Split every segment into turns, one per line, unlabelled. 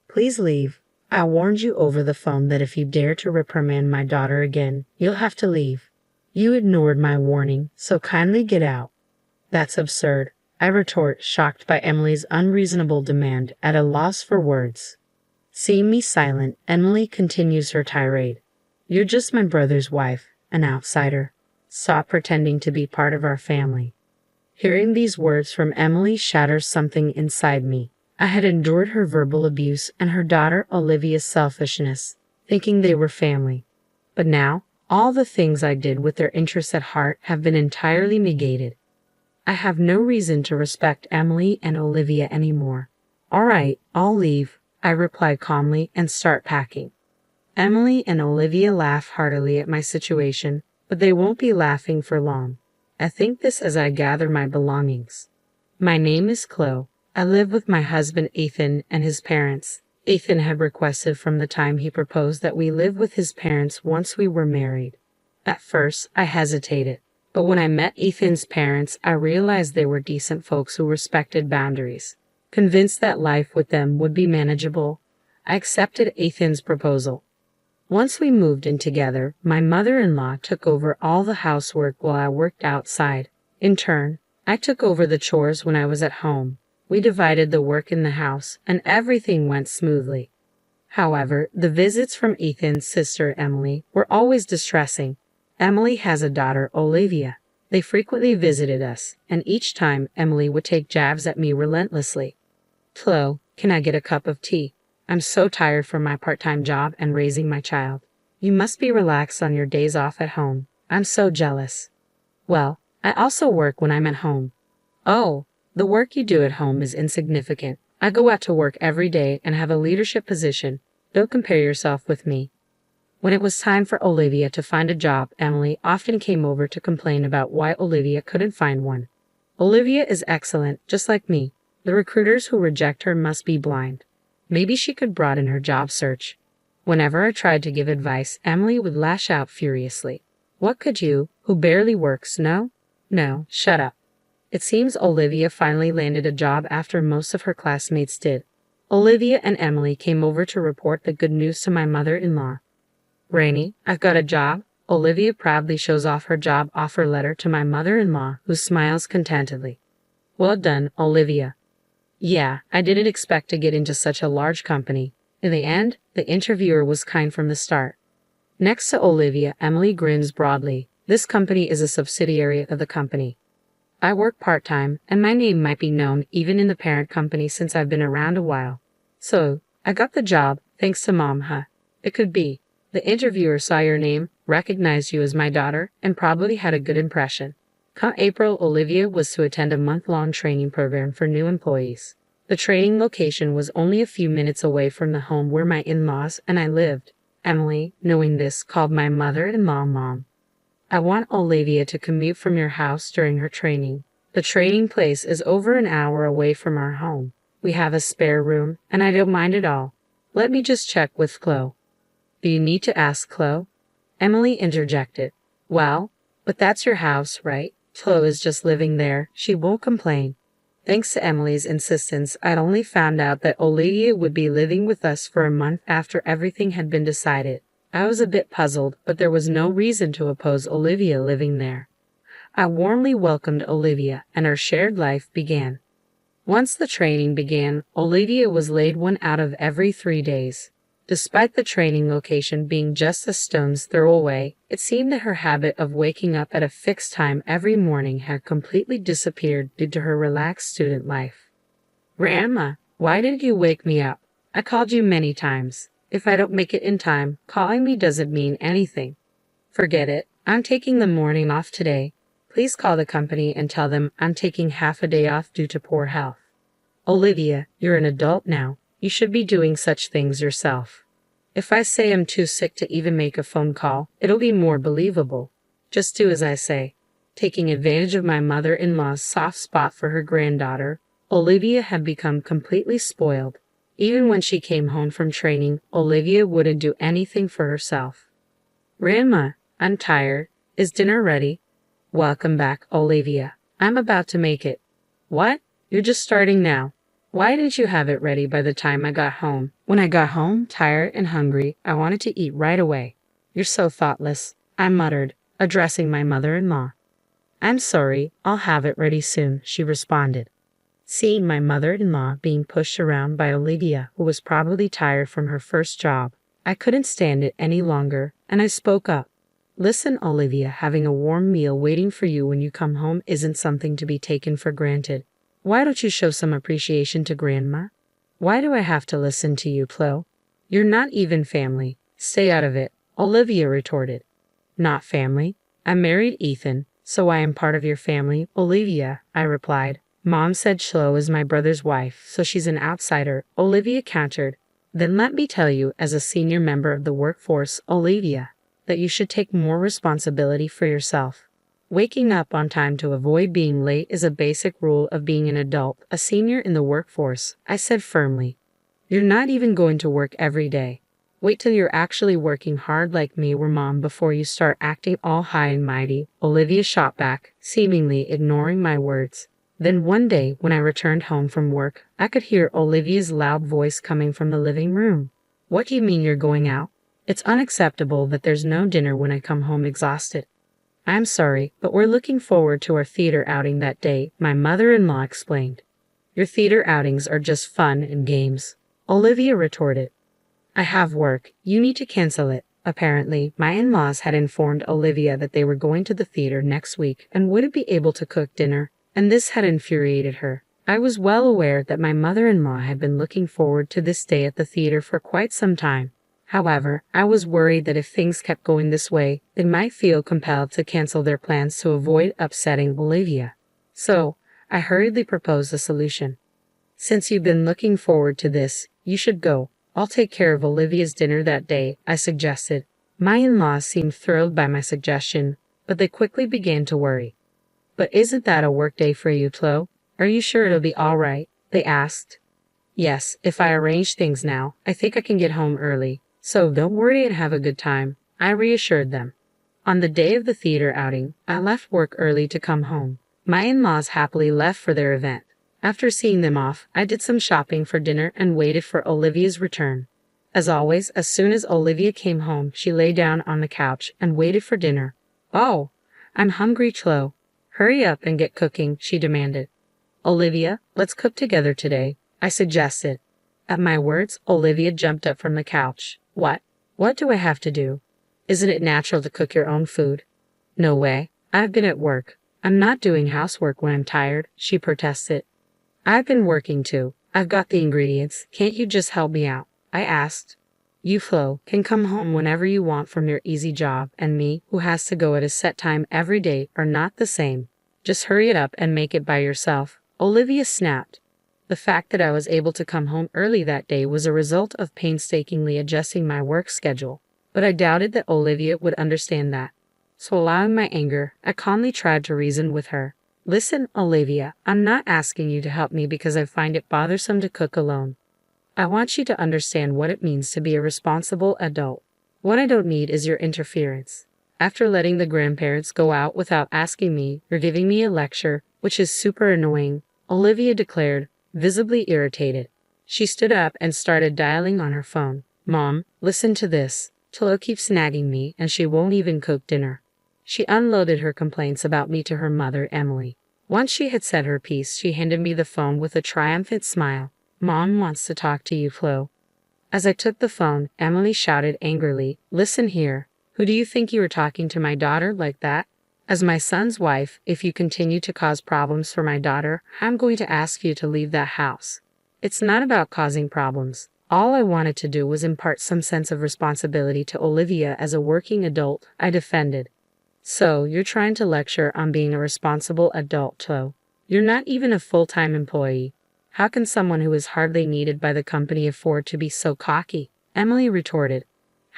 Please leave. I warned you over the phone that if you dare to reprimand my daughter again, you'll have to leave. You ignored my warning, so kindly get out. That's absurd, I retort, shocked by Emily's unreasonable demand, at a loss for words. Seeing me silent, Emily continues her tirade. You're just my brother's wife, an outsider. Stop pretending to be part of our family. Hearing these words from Emily shatters something inside me. I had endured her verbal abuse and her daughter Olivia's selfishness, thinking they were family. But now, all the things I did with their interests at heart have been entirely negated. I have no reason to respect Emily and Olivia anymore. All right, I'll leave, I reply calmly and start packing. Emily and Olivia laugh heartily at my situation, but they won't be laughing for long. I think this as I gather my belongings. My name is Chloe. I live with my husband Ethan and his parents. Ethan had requested from the time he proposed that we live with his parents once we were married. At first, I hesitated, but when I met Ethan's parents, I realized they were decent folks who respected boundaries. Convinced that life with them would be manageable, I accepted Ethan's proposal. Once we moved in together, my mother-in-law took over all the housework while I worked outside. In turn, I took over the chores when I was at home. We divided the work in the house, and everything went smoothly. However, the visits from Ethan's sister Emily were always distressing. Emily has a daughter, Olivia. They frequently visited us, and each time Emily would take jabs at me relentlessly. Chloe, can I get a cup of tea? I'm so tired from my part-time job and raising my child. You must be relaxed on your days off at home. I'm so jealous. Well, I also work when I'm at home. Oh, the work you do at home is insignificant. I go out to work every day and have a leadership position. Don't compare yourself with me. When it was time for Olivia to find a job, Emily often came over to complain about why Olivia couldn't find one. Olivia is excellent, just like me. The recruiters who reject her must be blind. Maybe she could broaden her job search. Whenever I tried to give advice, Emily would lash out furiously. What could you, who barely works, know? No, shut up. It seems Olivia finally landed a job after most of her classmates did. Olivia and Emily came over to report the good news to my mother-in-law. Rainey, I've got a job. Olivia proudly shows off her job offer letter to my mother-in-law, who smiles contentedly. Well done, Olivia. Yeah, I didn't expect to get into such a large company. In the end, the interviewer was kind from the start. Next to Olivia, Emily grins broadly. This company is a subsidiary of the company. I work part-time, and my name might be known even in the parent company since I've been around a while. So, I got the job, thanks to Mom, huh? It could be. The interviewer saw your name, recognized you as my daughter, and probably had a good impression. Come April, Olivia was to attend a month-long training program for new employees. The training location was only a few minutes away from the home where my in-laws and I lived. Emily, knowing this, called my mother-in-law Mom. I want Olivia to commute from your house during her training. The training place is over an hour away from our home. We have a spare room, and I don't mind at all. Let me just check with Chloe. Do you need to ask Chloe? Emily interjected. Well, but that's your house, right? Chloe is just living there. She won't complain. Thanks to Emily's insistence, I'd only found out that Olivia would be living with us for a month after everything had been decided. I was a bit puzzled, but there was no reason to oppose Olivia living there. I warmly welcomed Olivia, and our shared life began. Once the training began, Olivia was laid one out of every 3 days. Despite the training location being just a stone's throw away, it seemed that her habit of waking up at a fixed time every morning had completely disappeared due to her relaxed student life. Grandma, why did you wake me up? I called you many times. If I don't make it in time, calling me doesn't mean anything. Forget it. I'm taking the morning off today. Please call the company and tell them I'm taking half a day off due to poor health. Olivia, you're an adult now. You should be doing such things yourself. If I say I'm too sick to even make a phone call, it'll be more believable. Just do as I say. Taking advantage of my mother-in-law's soft spot for her granddaughter, Olivia had become completely spoiled. Even when she came home from training, Olivia wouldn't do anything for herself. Grandma, I'm tired. Is dinner ready? Welcome back, Olivia. I'm about to make it. What? You're just starting now. Why didn't you have it ready by the time I got home? When I got home, tired and hungry, I wanted to eat right away. You're so thoughtless, I muttered, addressing my mother-in-law. I'm sorry, I'll have it ready soon, she responded. Seeing my mother-in-law being pushed around by Olivia, who was probably tired from her first job, I couldn't stand it any longer, and I spoke up. Listen, Olivia, having a warm meal waiting for you when you come home isn't something to be taken for granted. Why don't you show some appreciation to Grandma? Why do I have to listen to you, Chloe? You're not even family. Stay out of it, Olivia retorted. Not family. I married Ethan, so I am part of your family, Olivia, I replied. Mom said Chloe is my brother's wife, so she's an outsider, Olivia countered. Then let me tell you, as a senior member of the workforce, Olivia, that you should take more responsibility for yourself. Waking up on time to avoid being late is a basic rule of being an adult, a senior in the workforce, I said firmly. You're not even going to work every day. Wait till you're actually working hard like me or Mom before you start acting all high and mighty, Olivia shot back, seemingly ignoring my words. Then one day, when I returned home from work, I could hear Olivia's loud voice coming from the living room. What do you mean you're going out? It's unacceptable that there's no dinner when I come home exhausted. I'm sorry, but we're looking forward to our theater outing that day, my mother-in-law explained. Your theater outings are just fun and games, Olivia retorted. I have work. You need to cancel it. Apparently, my in-laws had informed Olivia that they were going to the theater next week and wouldn't be able to cook dinner, and this had infuriated her. I was well aware that my mother-in-law had been looking forward to this day at the theater for quite some time. However, I was worried that if things kept going this way, they might feel compelled to cancel their plans to avoid upsetting Olivia. So, I hurriedly proposed a solution. Since you've been looking forward to this, you should go. I'll take care of Olivia's dinner that day, I suggested. My in-laws seemed thrilled by my suggestion, but they quickly began to worry. But isn't that a work day for you, Chloe? Are you sure it'll be all right? They asked. Yes, if I arrange things now, I think I can get home early. So don't worry and have a good time, I reassured them. On the day of the theater outing, I left work early to come home. My in-laws happily left for their event. After seeing them off, I did some shopping for dinner and waited for Olivia's return. As always, as soon as Olivia came home, she lay down on the couch and waited for dinner. Oh, I'm hungry, Chloe. Hurry up and get cooking, she demanded. Olivia, let's cook together today, I suggested. At my words, Olivia jumped up from the couch. What? What do I have to do? Isn't it natural to cook your own food? No way. I've been at work. I'm not doing housework when I'm tired, she protested. I've been working too. I've got the ingredients. Can't you just help me out? I asked. You, Flo, can come home whenever you want from your easy job, and me, who has to go at a set time every day, are not the same. Just hurry it up and make it by yourself, Olivia snapped. The fact that I was able to come home early that day was a result of painstakingly adjusting my work schedule, but I doubted that Olivia would understand that. So allowing my anger, I calmly tried to reason with her. Listen, Olivia, I'm not asking you to help me because I find it bothersome to cook alone. I want you to understand what it means to be a responsible adult. What I don't need is your interference. After letting the grandparents go out without asking me, you're giving me a lecture, which is super annoying, Olivia declared, visibly irritated. She stood up and started dialing on her phone. Mom, listen to this. Chloe keeps nagging me and she won't even cook dinner. She unloaded her complaints about me to her mother, Emily. Once she had said her piece, she handed me the phone with a triumphant smile. Mom wants to talk to you, Chloe. As I took the phone, Emily shouted angrily, Listen here. Who do you think you were talking to my daughter like that? As my son's wife, if you continue to cause problems for my daughter, I'm going to ask you to leave that house. It's not about causing problems. All I wanted to do was impart some sense of responsibility to Olivia as a working adult, I defended. So, you're trying to lecture on being a responsible adult, Chloe. You're not even a full-time employee. How can someone who is hardly needed by the company afford to be so cocky? Emily retorted.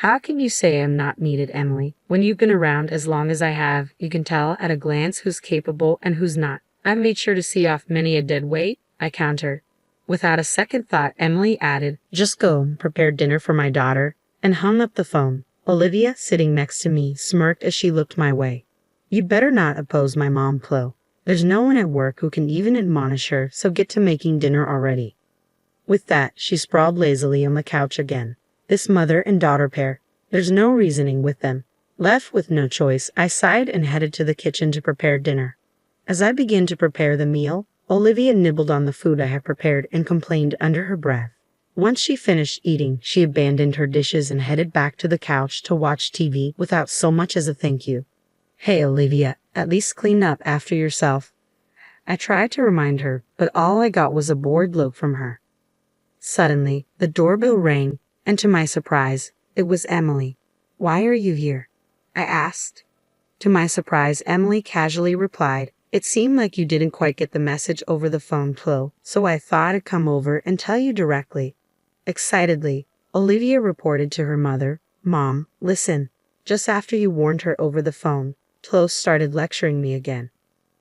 How can you say I'm not needed, Emily? When you've been around as long as I have, you can tell at a glance who's capable and who's not. I've made sure to see off many a dead weight, I countered. Without a second thought, Emily added, Just go and prepare dinner for my daughter, and hung up the phone. Olivia, sitting next to me, smirked as she looked my way. You better not oppose my mom, Chloe. There's no one at work who can even admonish her, so get to making dinner already. With that, she sprawled lazily on the couch again. This mother and daughter pair. There's no reasoning with them. Left with no choice, I sighed and headed to the kitchen to prepare dinner. As I began to prepare the meal, Olivia nibbled on the food I had prepared and complained under her breath. Once she finished eating, she abandoned her dishes and headed back to the couch to watch TV without so much as a thank you. Hey, Olivia, at least clean up after yourself. I tried to remind her, but all I got was a bored look from her. Suddenly, the doorbell rang, and to my surprise, it was Emily. Why are you here? I asked. To my surprise, Emily casually replied, it seemed like you didn't quite get the message over the phone, Chloe, so I thought I'd come over and tell you directly. Excitedly, Olivia reported to her mother, Mom, listen. Just after you warned her over the phone, Chloe started lecturing me again.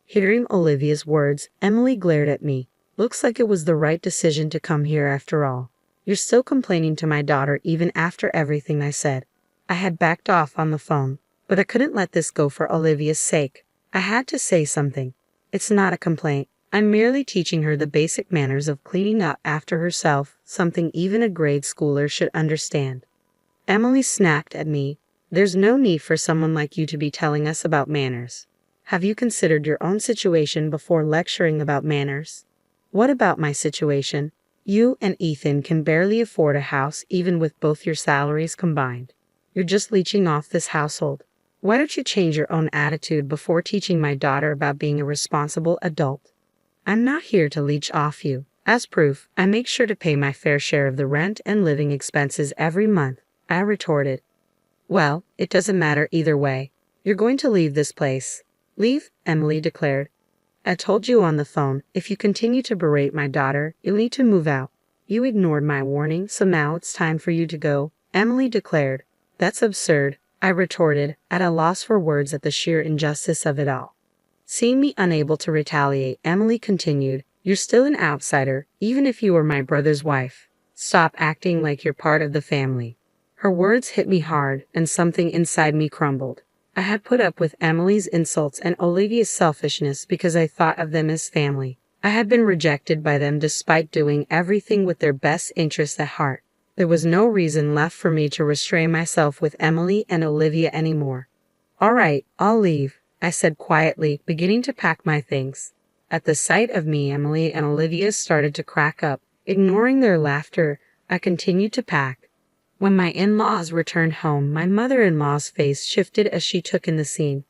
Hearing Olivia's words, Emily glared at me. Looks like it was the right decision to come here after all. You're still complaining to my daughter even after everything I said. I had backed off on the phone, but I couldn't let this go for Olivia's sake. I had to say something. It's not a complaint. I'm merely teaching her the basic manners of cleaning up after herself, something even a grade schooler should understand. Emily snapped at me. There's no need for someone like you to be telling us about manners. Have you considered your own situation before lecturing about manners? What about my situation? You and Ethan can barely afford a house even with both your salaries combined. You're just leeching off this household. Why don't you change your own attitude before teaching my daughter about being a responsible adult? I'm not here to leech off you. As proof, I make sure to pay my fair share of the rent and living expenses every month, I retorted. Well, it doesn't matter either way. You're going to leave this place. Leave, Emily declared. I told you on the phone, if you continue to berate my daughter, you'll need to move out. You ignored my warning, so now it's time for you to go, Emily declared. That's absurd, I retorted, at a loss for words at the sheer injustice of it all. Seeing me unable to retaliate, Emily continued, you're still an outsider, even if you were my brother's wife. Stop acting like you're part of the family. Her words hit me hard, and something inside me crumbled. I had put up with Emily's insults and Olivia's selfishness because I thought of them as family. I had been rejected by them despite doing everything with their best interests at heart. There was no reason left for me to restrain myself with Emily and Olivia anymore. All right, I'll leave, I said quietly, beginning to pack my things. At the sight of me, Emily and Olivia started to crack up. Ignoring their laughter, I continued to pack. When my in-laws returned home, my mother-in-law's face shifted as she took in the scene.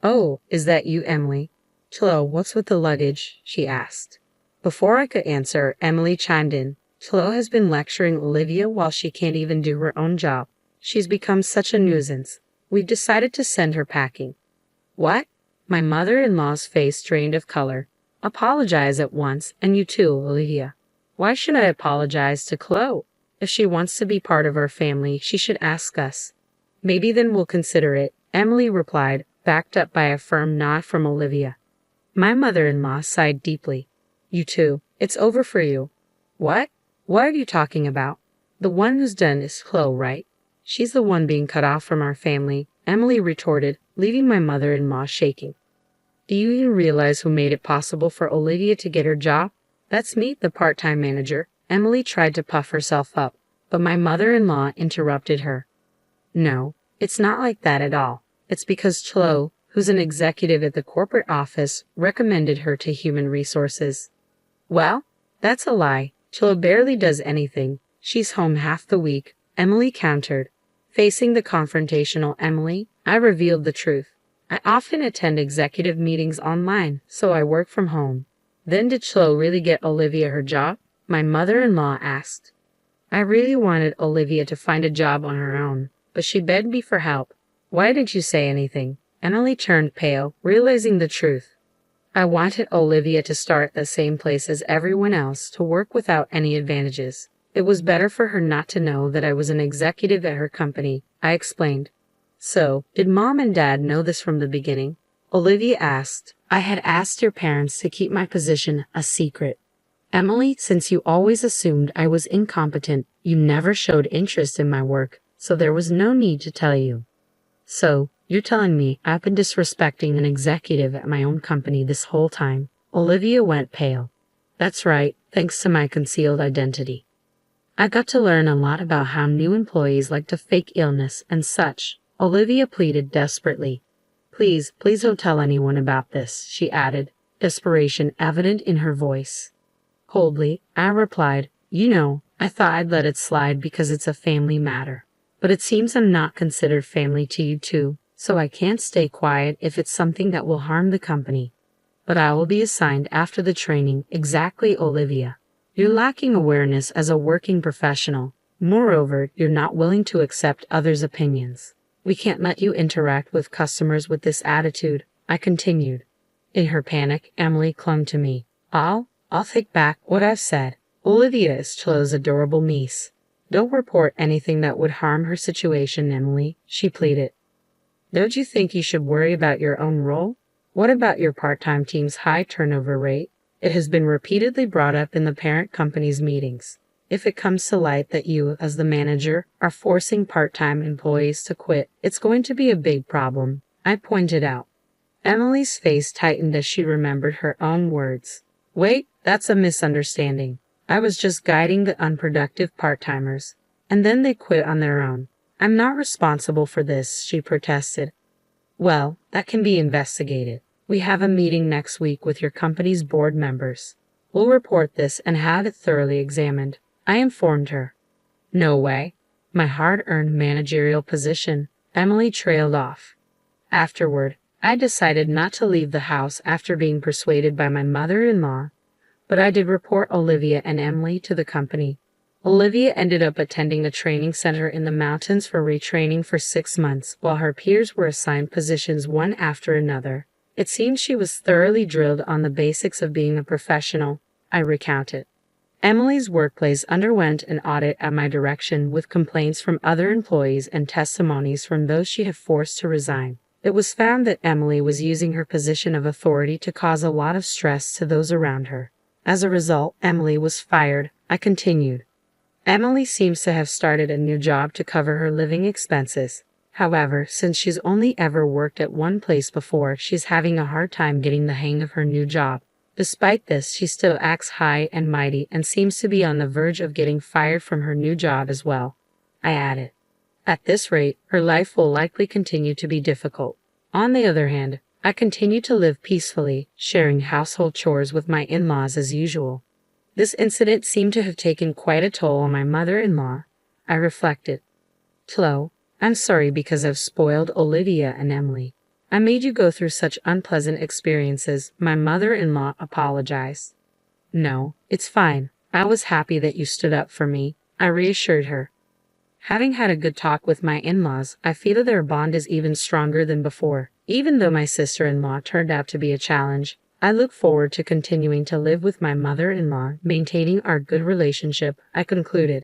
Oh, is that you, Emily? Chloe, what's with the luggage? She asked. Before I could answer, Emily chimed in. Chloe has been lecturing Olivia while she can't even do her own job. She's become such a nuisance. We've decided to send her packing. What? My mother-in-law's face drained of color. Apologize at once, and you too, Olivia. Why should I apologize to Chloe? If she wants to be part of our family, she should ask us. Maybe then we'll consider it, Emily replied, backed up by a firm nod from Olivia. My mother-in-law sighed deeply. You too. It's over for you. What? What are you talking about? The one who's done is Chloe, right? She's the one being cut off from our family, Emily retorted, leaving my mother-in-law shaking. Do you even realize who made it possible for Olivia to get her job? That's me, the part-time manager. Emily tried to puff herself up, but my mother-in-law interrupted her. No, it's not like that at all. It's because Chloe, who's an executive at the corporate office, recommended her to human resources. Well, that's a lie. Chloe barely does anything. She's home half the week, Emily countered. Facing the confrontational Emily, I revealed the truth. I often attend executive meetings online, so I work from home. Then did Chloe really get Olivia her job? My mother-in-law asked. I really wanted Olivia to find a job on her own, but she begged me for help. Why didn't you say anything? Emily turned pale, realizing the truth. I wanted Olivia to start at the same place as everyone else, to work without any advantages. It was better for her not to know that I was an executive at her company, I explained. So, did Mom and Dad know this from the beginning? Olivia asked. I had asked your parents to keep my position a secret. Emily, since you always assumed I was incompetent, you never showed interest in my work, so there was no need to tell you. So, you're telling me I've been disrespecting an executive at my own company this whole time? Olivia went pale. That's right, thanks to my concealed identity. I got to learn a lot about how new employees like to fake illness and such. Olivia pleaded desperately. Please, please don't tell anyone about this, she added, desperation evident in her voice. Coldly, I replied, you know, I thought I'd let it slide because it's a family matter. But it seems I'm not considered family to you too, so I can't stay quiet if it's something that will harm the company. But I will be assigned after the training. Exactly, Olivia. You're lacking awareness as a working professional. Moreover, you're not willing to accept others' opinions. We can't let you interact with customers with this attitude, I continued. In her panic, Emily clung to me. I'll take back what I've said. Olivia is Chloe's adorable niece. Don't report anything that would harm her situation, Emily, she pleaded. Don't you think you should worry about your own role? What about your part-time team's high turnover rate? It has been repeatedly brought up in the parent company's meetings. If it comes to light that you, as the manager, are forcing part-time employees to quit, it's going to be a big problem, I pointed out. Emily's face tightened as she remembered her own words. Wait, that's a misunderstanding. I was just guiding the unproductive part-timers, and then they quit on their own. I'm not responsible for this, she protested. Well, that can be investigated. We have a meeting next week with your company's board members. We'll report this and have it thoroughly examined, I informed her. No way. My hard-earned managerial position. Emily trailed off. Afterward, I decided not to leave the house after being persuaded by my mother-in-law, but I did report Olivia and Emily to the company. Olivia ended up attending a training center in the mountains for retraining for 6 months, while her peers were assigned positions one after another. It seems she was thoroughly drilled on the basics of being a professional, I recounted. Emily's workplace underwent an audit at my direction with complaints from other employees and testimonies from those she had forced to resign. It was found that Emily was using her position of authority to cause a lot of stress to those around her. As a result, Emily was fired, I continued. Emily seems to have started a new job to cover her living expenses. However, since she's only ever worked at one place before, she's having a hard time getting the hang of her new job. Despite this, she still acts high and mighty and seems to be on the verge of getting fired from her new job as well, I added. At this rate, her life will likely continue to be difficult. On the other hand, I continue to live peacefully, sharing household chores with my in-laws as usual. This incident seemed to have taken quite a toll on my mother-in-law, I reflected. Chloe, I'm sorry because I've spoiled Olivia and Emily. I made you go through such unpleasant experiences, my mother-in-law apologized. No, it's fine. I was happy that you stood up for me, I reassured her. Having had a good talk with my in-laws, I feel that their bond is even stronger than before. Even though my sister-in-law turned out to be a challenge, I look forward to continuing to live with my mother-in-law, maintaining our good relationship, I concluded.